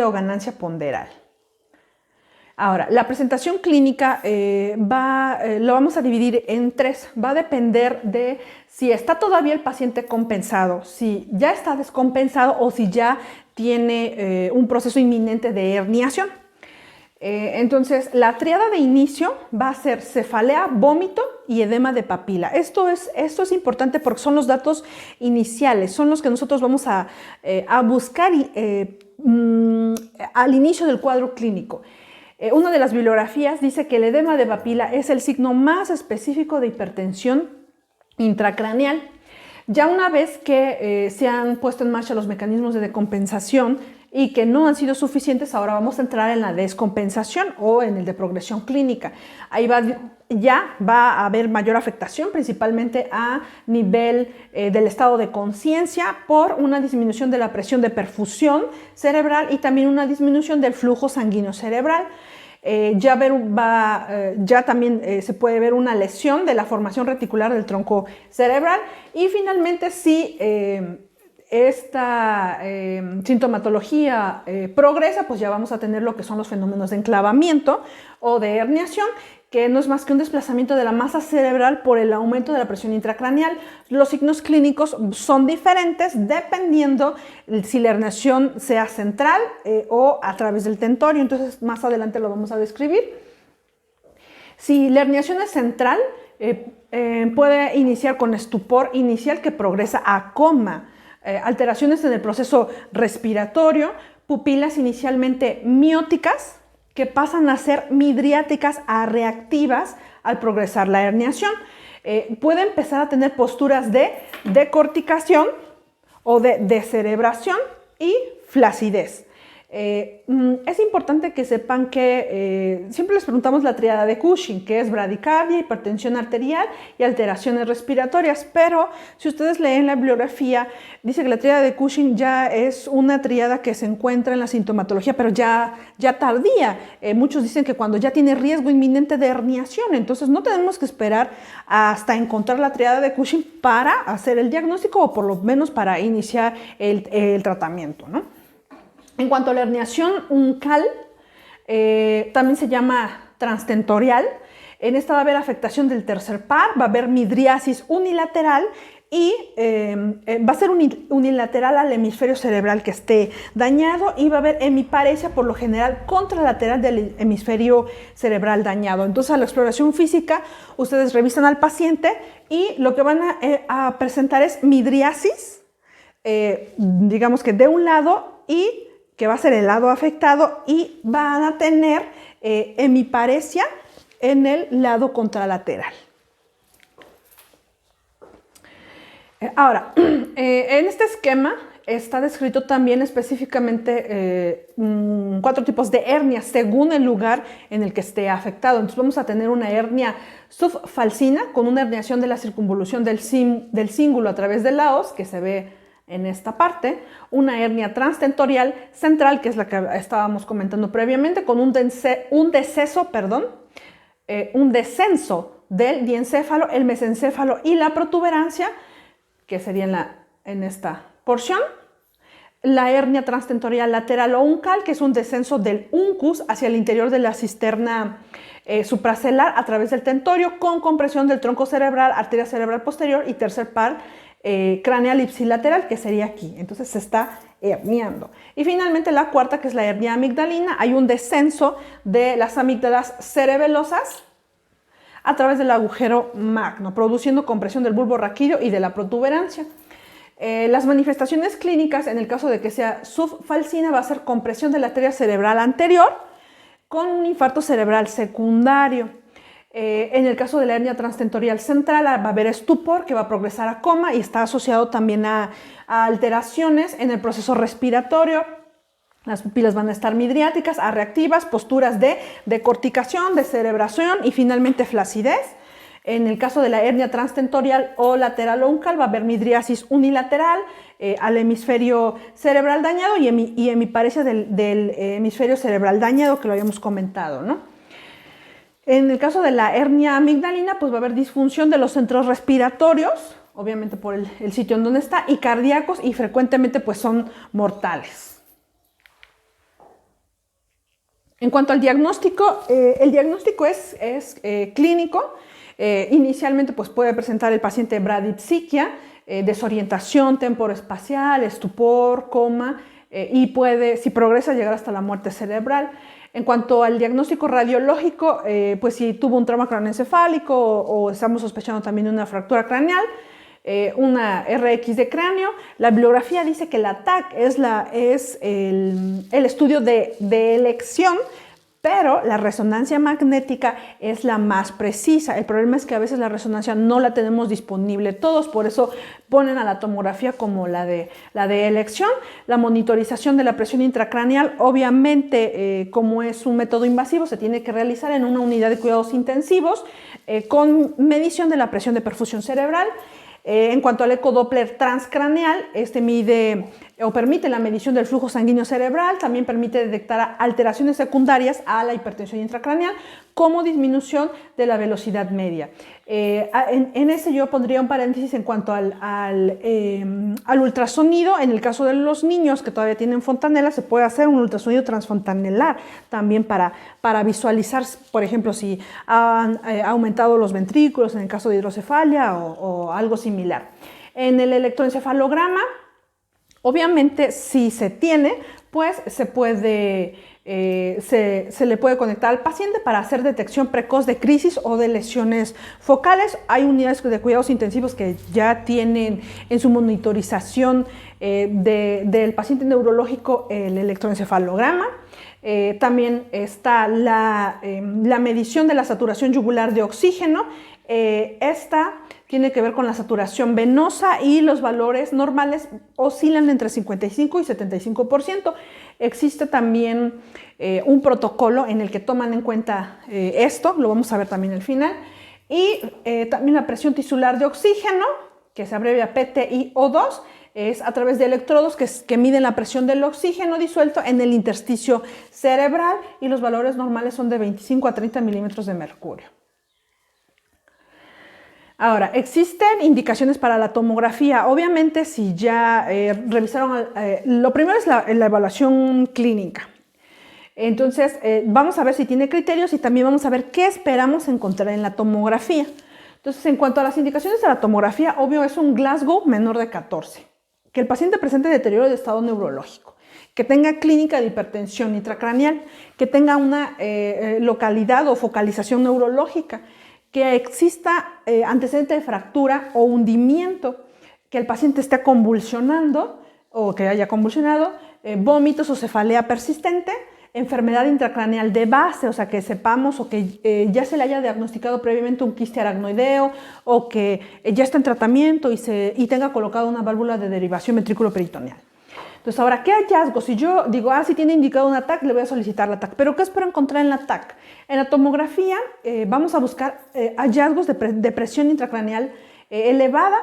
o ganancia ponderal. Ahora, la presentación clínica lo vamos a dividir en tres. Va a depender de si está todavía el paciente compensado, si ya está descompensado o si ya tiene un proceso inminente de herniación. Entonces, la triada de inicio va a ser cefalea, vómito y edema de papila. Esto es importante porque son los datos iniciales, son los que nosotros vamos a buscar al inicio del cuadro clínico. Una de las bibliografías dice que el edema de papila es el signo más específico de hipertensión intracraneal. Ya una vez que se han puesto en marcha los mecanismos de decompensación y que no han sido suficientes, ahora vamos a entrar en la descompensación o en el de progresión clínica. Ahí ya va a haber mayor afectación, principalmente a nivel del estado de conciencia, por una disminución de la presión de perfusión cerebral y también una disminución del flujo sanguíneo cerebral. Ya también se puede ver una lesión de la formación reticular del tronco cerebral y finalmente si esta sintomatología progresa, pues ya vamos a tener lo que son los fenómenos de enclavamiento o de herniación, que no es más que un desplazamiento de la masa cerebral por el aumento de la presión intracraneal. Los signos clínicos son diferentes dependiendo si la herniación sea central o a través del tentorio, entonces más adelante lo vamos a describir. Si la herniación es central, puede iniciar con estupor inicial que progresa a coma, alteraciones en el proceso respiratorio, pupilas inicialmente mióticas, que pasan a ser midriáticas a reactivas al progresar la herniación. Puede empezar a tener posturas de decorticación o de descerebración y flacidez. Es importante que sepan que siempre les preguntamos la triada de Cushing, que es bradicardia, hipertensión arterial y alteraciones respiratorias, pero si ustedes leen la bibliografía, dice que la triada de Cushing ya es una triada que se encuentra en la sintomatología, pero ya tardía. Muchos dicen que cuando ya tiene riesgo inminente de herniación, entonces no tenemos que esperar hasta encontrar la triada de Cushing para hacer el diagnóstico o por lo menos para iniciar el tratamiento, ¿no? En cuanto a la herniación uncal, también se llama transtentorial. En esta va a haber afectación del tercer par, va a haber midriasis unilateral y va a ser unilateral al hemisferio cerebral que esté dañado y va a haber hemiparesia por lo general contralateral del hemisferio cerebral dañado. Entonces a la exploración física ustedes revisan al paciente y lo que van a presentar es midriasis, digamos que de un lado y que va a ser el lado afectado y van a tener hemiparesia en el lado contralateral. Ahora, en este esquema está descrito también específicamente 4 tipos de hernias según el lugar en el que esté afectado. Entonces vamos a tener una hernia subfalcina con una herniación de la circunvolución del cíngulo a través del laos, que se ve en esta parte, una hernia transtentorial central, que es la que estábamos comentando previamente, con un descenso del diencéfalo, el mesencéfalo y la protuberancia, que sería en esta porción. La hernia transtentorial lateral o uncal, que es un descenso del uncus hacia el interior de la cisterna supracelular a través del tentorio, con compresión del tronco cerebral, arteria cerebral posterior y tercer par craneal ipsilateral, que sería aquí. Entonces se está herniando. Y finalmente la cuarta, que es la hernia amigdalina, hay un descenso de las amígdalas cerebelosas a través del agujero magno, produciendo compresión del bulbo raquídeo y de la protuberancia. Las manifestaciones clínicas, en el caso de que sea subfalcina, va a ser compresión de la arteria cerebral anterior con un infarto cerebral secundario. En el caso de la hernia transtentorial central va a haber estupor que va a progresar a coma y está asociado también a alteraciones en el proceso respiratorio. Las pupilas van a estar midriáticas, reactivas, posturas de decorticación, descerebración y finalmente flacidez. En el caso de la hernia transtentorial o lateral o uncal va a haber midriasis unilateral al hemisferio cerebral dañado y hemiparesia del hemisferio cerebral dañado, que lo habíamos comentado, ¿no? En el caso de la hernia amigdalina, pues va a haber disfunción de los centros respiratorios, obviamente por el sitio en donde está, y cardíacos, y frecuentemente pues son mortales. En cuanto al diagnóstico, el diagnóstico es clínico. Inicialmente pues, puede presentar el paciente bradipsiquia, desorientación temporoespacial, estupor, coma, y puede, si progresa, llegar hasta la muerte cerebral. En cuanto al diagnóstico radiológico, pues si tuvo un trauma craneoencefálico o estamos sospechando también una fractura craneal, una RX de cráneo. La bibliografía dice que la TAC es el estudio de elección, pero la resonancia magnética es la más precisa. El problema es que a veces la resonancia no la tenemos disponible todos, por eso ponen a la tomografía como la de elección. La monitorización de la presión intracraneal, obviamente, como es un método invasivo, se tiene que realizar en una unidad de cuidados intensivos con medición de la presión de perfusión cerebral. En cuanto al ecodoppler transcraneal, este mide o permite la medición del flujo sanguíneo cerebral, también permite detectar alteraciones secundarias a la hipertensión intracraneal como disminución de la velocidad media. En este yo pondría un paréntesis en cuanto al ultrasonido. En el caso de los niños que todavía tienen fontanela, se puede hacer un ultrasonido transfontanelar también para visualizar, por ejemplo, si han aumentado los ventrículos en el caso de hidrocefalia o algo similar. En el electroencefalograma, obviamente, si se tiene, pues se le puede conectar al paciente para hacer detección precoz de crisis o de lesiones focales. Hay unidades de cuidados intensivos que ya tienen en su monitorización del paciente neurológico el electroencefalograma. También está la medición de la saturación yugular de oxígeno. Esta tiene que ver con la saturación venosa y los valores normales oscilan entre 55 y 75%. Existe también un protocolo en el que toman en cuenta esto, lo vamos a ver también al final, y también la presión tisular de oxígeno, que se abrevia PTiO2, es a través de electrodos que miden la presión del oxígeno disuelto en el intersticio cerebral y los valores normales son de 25 a 30 milímetros de mercurio. Ahora, existen indicaciones para la tomografía. Obviamente, si ya revisaron, lo primero es la evaluación clínica. Entonces, vamos a ver si tiene criterios y también vamos a ver qué esperamos encontrar en la tomografía. Entonces, en cuanto a las indicaciones de la tomografía, obvio es un Glasgow menor de 14, que el paciente presente deterioro de estado neurológico, que tenga clínica de hipertensión intracraneal, que tenga una localidad o focalización neurológica, que exista antecedente de fractura o hundimiento, que el paciente esté convulsionando o que haya convulsionado, vómitos o cefalea persistente, enfermedad intracraneal de base, o sea, que sepamos o que ya se le haya diagnosticado previamente un quiste aracnoideo o que ya está en tratamiento y tenga colocada una válvula de derivación ventrículo-peritoneal. Entonces, ahora, ¿qué hallazgos? Si yo digo, si tiene indicado una TAC, le voy a solicitar la TAC. ¿Pero qué espero encontrar en la TAC? En la tomografía vamos a buscar hallazgos de presión intracraneal elevada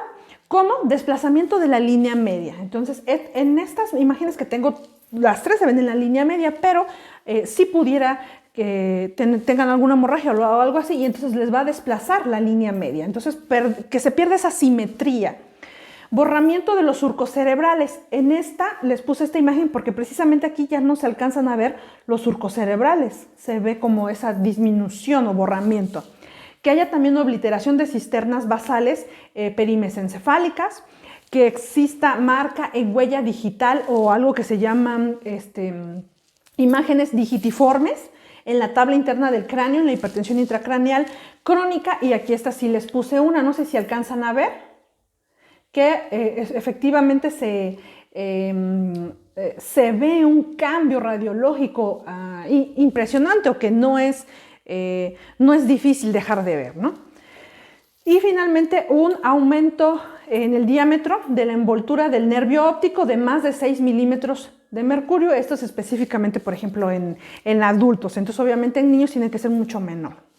como desplazamiento de la línea media. Entonces, en estas imágenes que tengo, las tres se ven en la línea media, pero si pudiera que tengan alguna hemorragia o algo así, y entonces les va a desplazar la línea media. Entonces, que se pierda esa simetría. Borramiento de los surcos cerebrales. En esta les puse esta imagen porque precisamente aquí ya no se alcanzan a ver los surcos cerebrales. Se ve como esa disminución o borramiento. Que haya también obliteración de cisternas basales perimesencefálicas. Que exista marca en huella digital o algo que se llaman imágenes digitiformes en la tabla interna del cráneo, en la hipertensión intracraneal crónica. Y aquí esta sí les puse una, no sé si alcanzan a ver, que efectivamente se ve un cambio radiológico impresionante o que no es difícil dejar de ver, ¿no? Y finalmente un aumento en el diámetro de la envoltura del nervio óptico de más de 6 milímetros de mercurio. Esto es específicamente, por ejemplo, en adultos. Entonces, obviamente, en niños tiene que ser mucho menor.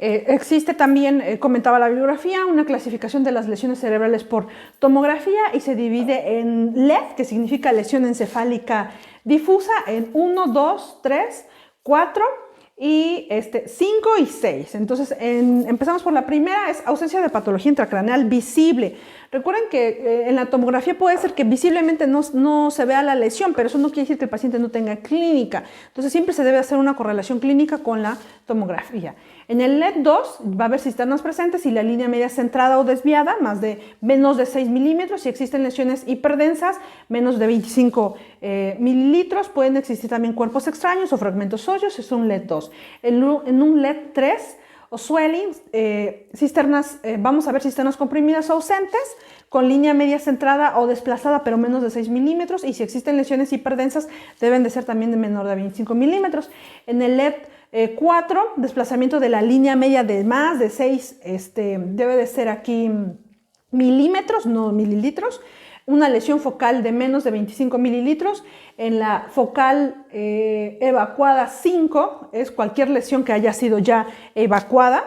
Existe también, comentaba la bibliografía, una clasificación de las lesiones cerebrales por tomografía y se divide en LED, que significa lesión encefálica difusa, en 1, 2, 3, 4 y 5 y 6. Entonces, empezamos por la primera, es ausencia de patología intracraneal visible. Recuerden que en la tomografía puede ser que visiblemente no se vea la lesión, pero eso no quiere decir que el paciente no tenga clínica. Entonces, siempre se debe hacer una correlación clínica con la tomografía. En el LED2 va a haber cisternas presentes y la línea media centrada o desviada, menos de 6 milímetros. Si existen lesiones hiperdensas, menos de 25 mililitros. Pueden existir también cuerpos extraños o fragmentos óseos, es un LED2. En un LED3 o swelling, vamos a ver cisternas comprimidas o ausentes, con línea media centrada o desplazada, pero menos de 6 milímetros. Y si existen lesiones hiperdensas, deben de ser también de menor de 25 milímetros. En el LED 4, desplazamiento de la línea media de más de 6, debe de ser aquí milímetros, no mililitros. Una lesión focal de menos de 25 mililitros. En la focal evacuada 5 es cualquier lesión que haya sido ya evacuada,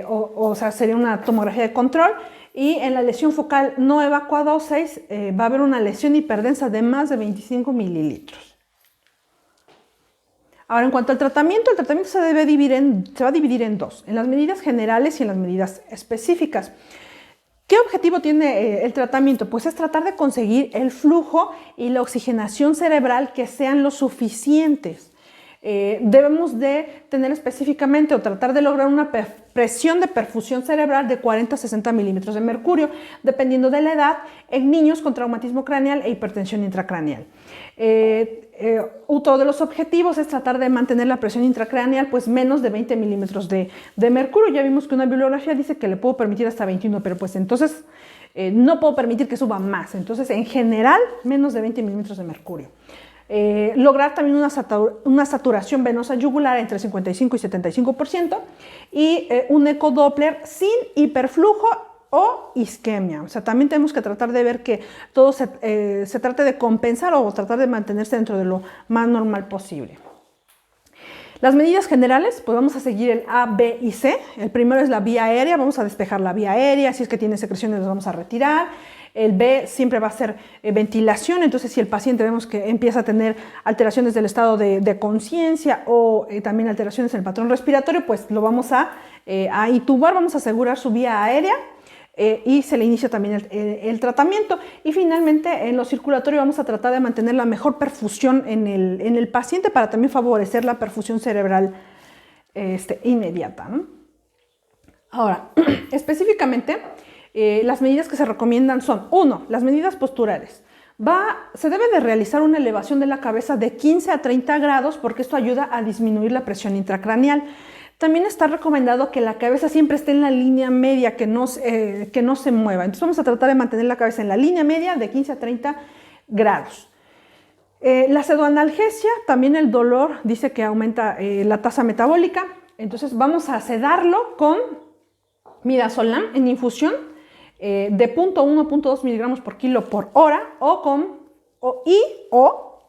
o sea, sería una tomografía de control. Y en la lesión focal no evacuada o 6 va a haber una lesión hiperdensa de más de 25 mililitros. Ahora, en cuanto al tratamiento, el tratamiento se va a dividir en dos, en las medidas generales y en las medidas específicas. ¿Qué objetivo tiene el tratamiento? Pues es tratar de conseguir el flujo y la oxigenación cerebral que sean lo suficientes. Debemos de tener específicamente o tratar de lograr una presión de perfusión cerebral de 40 a 60 milímetros de mercurio, dependiendo de la edad, en niños con traumatismo craneal e hipertensión intracraneal. Otro de los objetivos es tratar de mantener la presión intracraneal pues menos de 20 milímetros de mercurio. Ya vimos que una bibliografía dice que le puedo permitir hasta 21, pero pues entonces no puedo permitir que suba más. Entonces, en general, menos de 20 milímetros de mercurio. Lograr también una saturación venosa yugular entre 55 y 75% y un ecodoppler sin hiperflujo o isquemia. O sea, también tenemos que tratar de ver que todo se trate de compensar o tratar de mantenerse dentro de lo más normal posible. Las medidas generales, pues vamos a seguir el A, B y C. El primero es la vía aérea, vamos a despejar la vía aérea, si es que tiene secreciones las vamos a retirar. El B siempre va a ser ventilación, entonces si el paciente vemos que empieza a tener alteraciones del estado de conciencia o también alteraciones en el patrón respiratorio, pues lo vamos a intubar, vamos a asegurar su vía aérea. Y se le inicia también el tratamiento. Y finalmente en lo circulatorio vamos a tratar de mantener la mejor perfusión en el paciente para también favorecer la perfusión cerebral inmediata, ¿no? Ahora, específicamente, las medidas que se recomiendan son: 1. Las medidas posturales. Se debe de realizar una elevación de la cabeza de 15 a 30 grados porque esto ayuda a disminuir la presión intracraneal. También está recomendado que la cabeza siempre esté en la línea media, que no se mueva. Entonces vamos a tratar de mantener la cabeza en la línea media de 15 a 30 grados. La pseudoanalgesia, también el dolor dice que aumenta la tasa metabólica. Entonces vamos a sedarlo con midazolam en infusión de 0.1 a 0.2 miligramos por kilo por hora o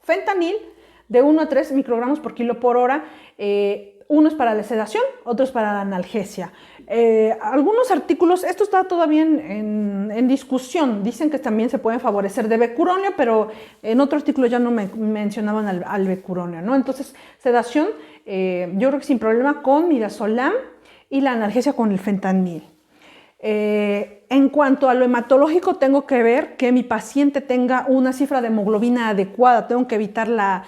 fentanil de 1 a 3 microgramos por kilo por hora. Uno es para la sedación, otro es para la analgesia. Algunos artículos, esto está todavía en discusión, dicen que también se pueden favorecer de becuronio, pero en otro artículo ya no mencionaban al becuronio, ¿no? Entonces, sedación, yo creo que sin problema con midazolam y la analgesia con el fentanil. En cuanto a lo hematológico, tengo que ver que mi paciente tenga una cifra de hemoglobina adecuada, tengo que evitar la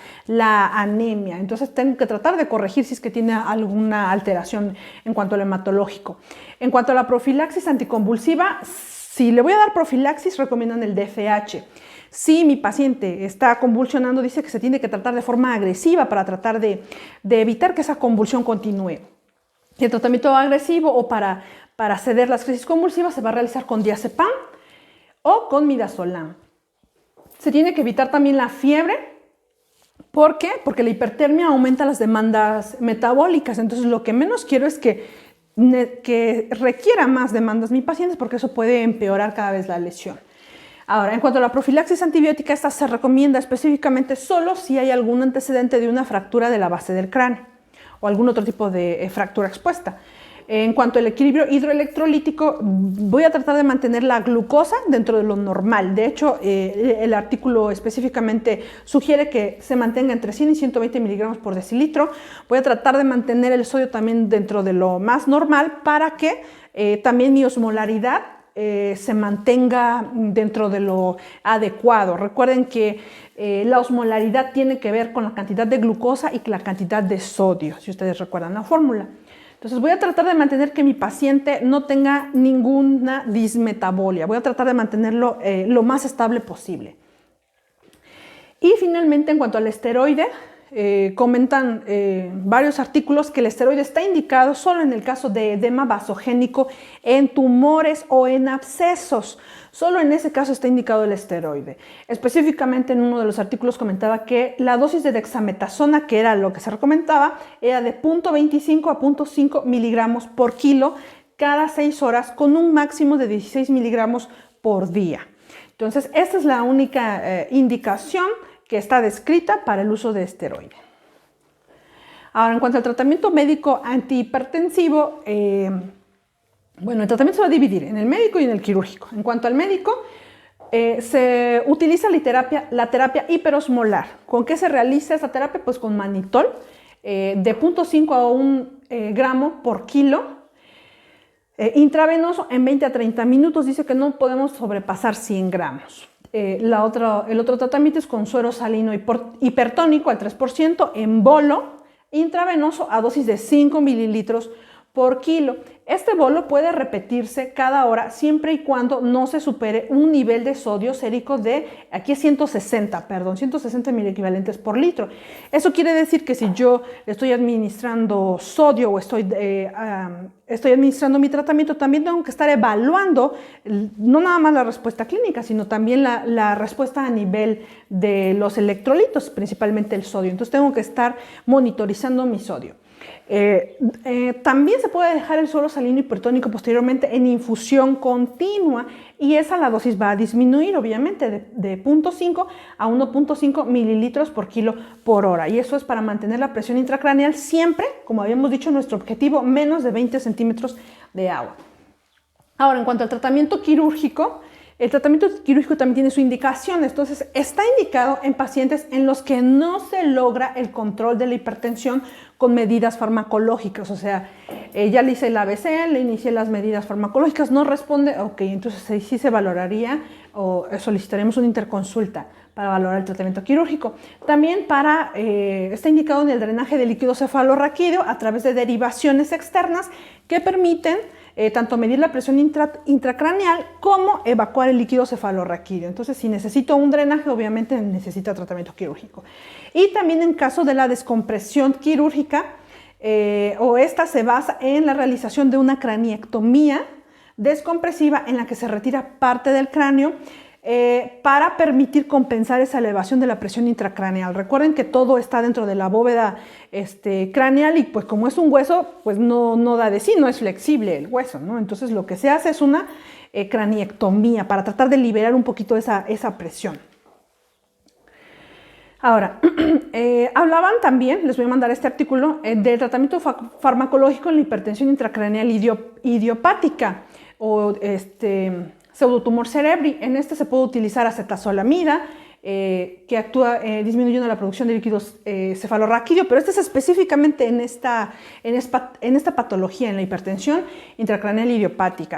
anemia, entonces tengo que tratar de corregir si es que tiene alguna alteración en cuanto a lo hematológico. En cuanto a la profilaxis anticonvulsiva, si le voy a dar profilaxis, recomiendan el DFH. Si mi paciente está convulsionando, dice que se tiene que tratar de forma agresiva para tratar de evitar que esa convulsión continúe. El tratamiento agresivo o para ceder las crisis convulsivas se va a realizar con diazepam o con midazolam. Se tiene que evitar también la fiebre. ¿Por qué? Porque la hipertermia aumenta las demandas metabólicas. Entonces, lo que menos quiero es que requiera más demandas mi paciente, porque eso puede empeorar cada vez la lesión. Ahora, en cuanto a la profilaxis antibiótica, esta se recomienda específicamente solo si hay algún antecedente de una fractura de la base del cráneo o algún otro tipo de fractura expuesta. En cuanto al equilibrio hidroelectrolítico, voy a tratar de mantener la glucosa dentro de lo normal. De hecho, el artículo específicamente sugiere que se mantenga entre 100 y 120 miligramos por decilitro. Voy a tratar de mantener el sodio también dentro de lo más normal para que también mi osmolaridad se mantenga dentro de lo adecuado. Recuerden que la osmolaridad tiene que ver con la cantidad de glucosa y la cantidad de sodio, si ustedes recuerdan la fórmula. Entonces voy a tratar de mantener que mi paciente no tenga ninguna dismetabolia. Voy a tratar de mantenerlo lo más estable posible. Y finalmente, en cuanto al esteroide, comentan varios artículos que el esteroide está indicado solo en el caso de edema vasogénico en tumores o en abscesos. Solo en ese caso está indicado el esteroide. Específicamente en uno de los artículos comentaba que la dosis de dexametasona, que era lo que se recomendaba, era de 0.25 a 0.5 miligramos por kilo cada 6 horas con un máximo de 16 miligramos por día. Entonces, esta es la única indicación que está descrita para el uso de esteroide. Ahora, en cuanto al tratamiento médico antihipertensivo, bueno, el tratamiento se va a dividir en el médico y en el quirúrgico. En cuanto al médico, se utiliza la terapia hiperosmolar. ¿Con qué se realiza esta terapia? Pues con mannitol de 0.5 a 1 gramo por kilo, intravenoso en 20 a 30 minutos. Dice que no podemos sobrepasar 100 gramos. El otro tratamiento es con suero salino hipertónico al 3% en bolo, intravenoso a dosis de 5 mililitros por kilo. Este bolo puede repetirse cada hora siempre y cuando no se supere un nivel de sodio sérico de, aquí es 160 miliequivalentes por litro. Eso quiere decir que si yo estoy administrando sodio o estoy administrando mi tratamiento, también tengo que estar evaluando no nada más la respuesta clínica, sino también la respuesta a nivel de los electrolitos, principalmente el sodio. Entonces tengo que estar monitorizando mi sodio. También se puede dejar el suero salino hipertónico posteriormente en infusión continua y esa la dosis va a disminuir obviamente de 0.5 a 1.5 mililitros por kilo por hora, y eso es para mantener la presión intracraneal siempre, como habíamos dicho, nuestro objetivo menos de 20 centímetros de agua. Ahora, en cuanto al tratamiento quirúrgico, el tratamiento quirúrgico también tiene su indicación. Entonces está indicado en pacientes en los que no se logra el control de la hipertensión con medidas farmacológicas. O sea, ya le hice el ABC, le inicié las medidas farmacológicas, no responde, ok, entonces sí se valoraría o solicitaremos una interconsulta para valorar el tratamiento quirúrgico. También está indicado en el drenaje de líquido cefalorraquídeo a través de derivaciones externas que permiten tanto medir la presión intracraneal como evacuar el líquido cefalorraquídeo. Entonces, si necesito un drenaje, obviamente necesita tratamiento quirúrgico. Y también en caso de la descompresión quirúrgica, esta se basa en la realización de una craniectomía descompresiva en la que se retira parte del cráneo para permitir compensar esa elevación de la presión intracraneal. Recuerden que todo está dentro de la bóveda craneal y pues como es un hueso, pues no da de sí, no es flexible el hueso, ¿no? Entonces lo que se hace es una craniectomía para tratar de liberar un poquito esa presión. Ahora, hablaban también, les voy a mandar este artículo, del tratamiento farmacológico en la hipertensión intracraneal idiopática o pseudotumor cerebri. En este se puede utilizar acetazolamida, que actúa disminuyendo la producción de líquidos cefalorraquídeo, pero este es específicamente en esta patología, en la hipertensión intracraneal idiopática.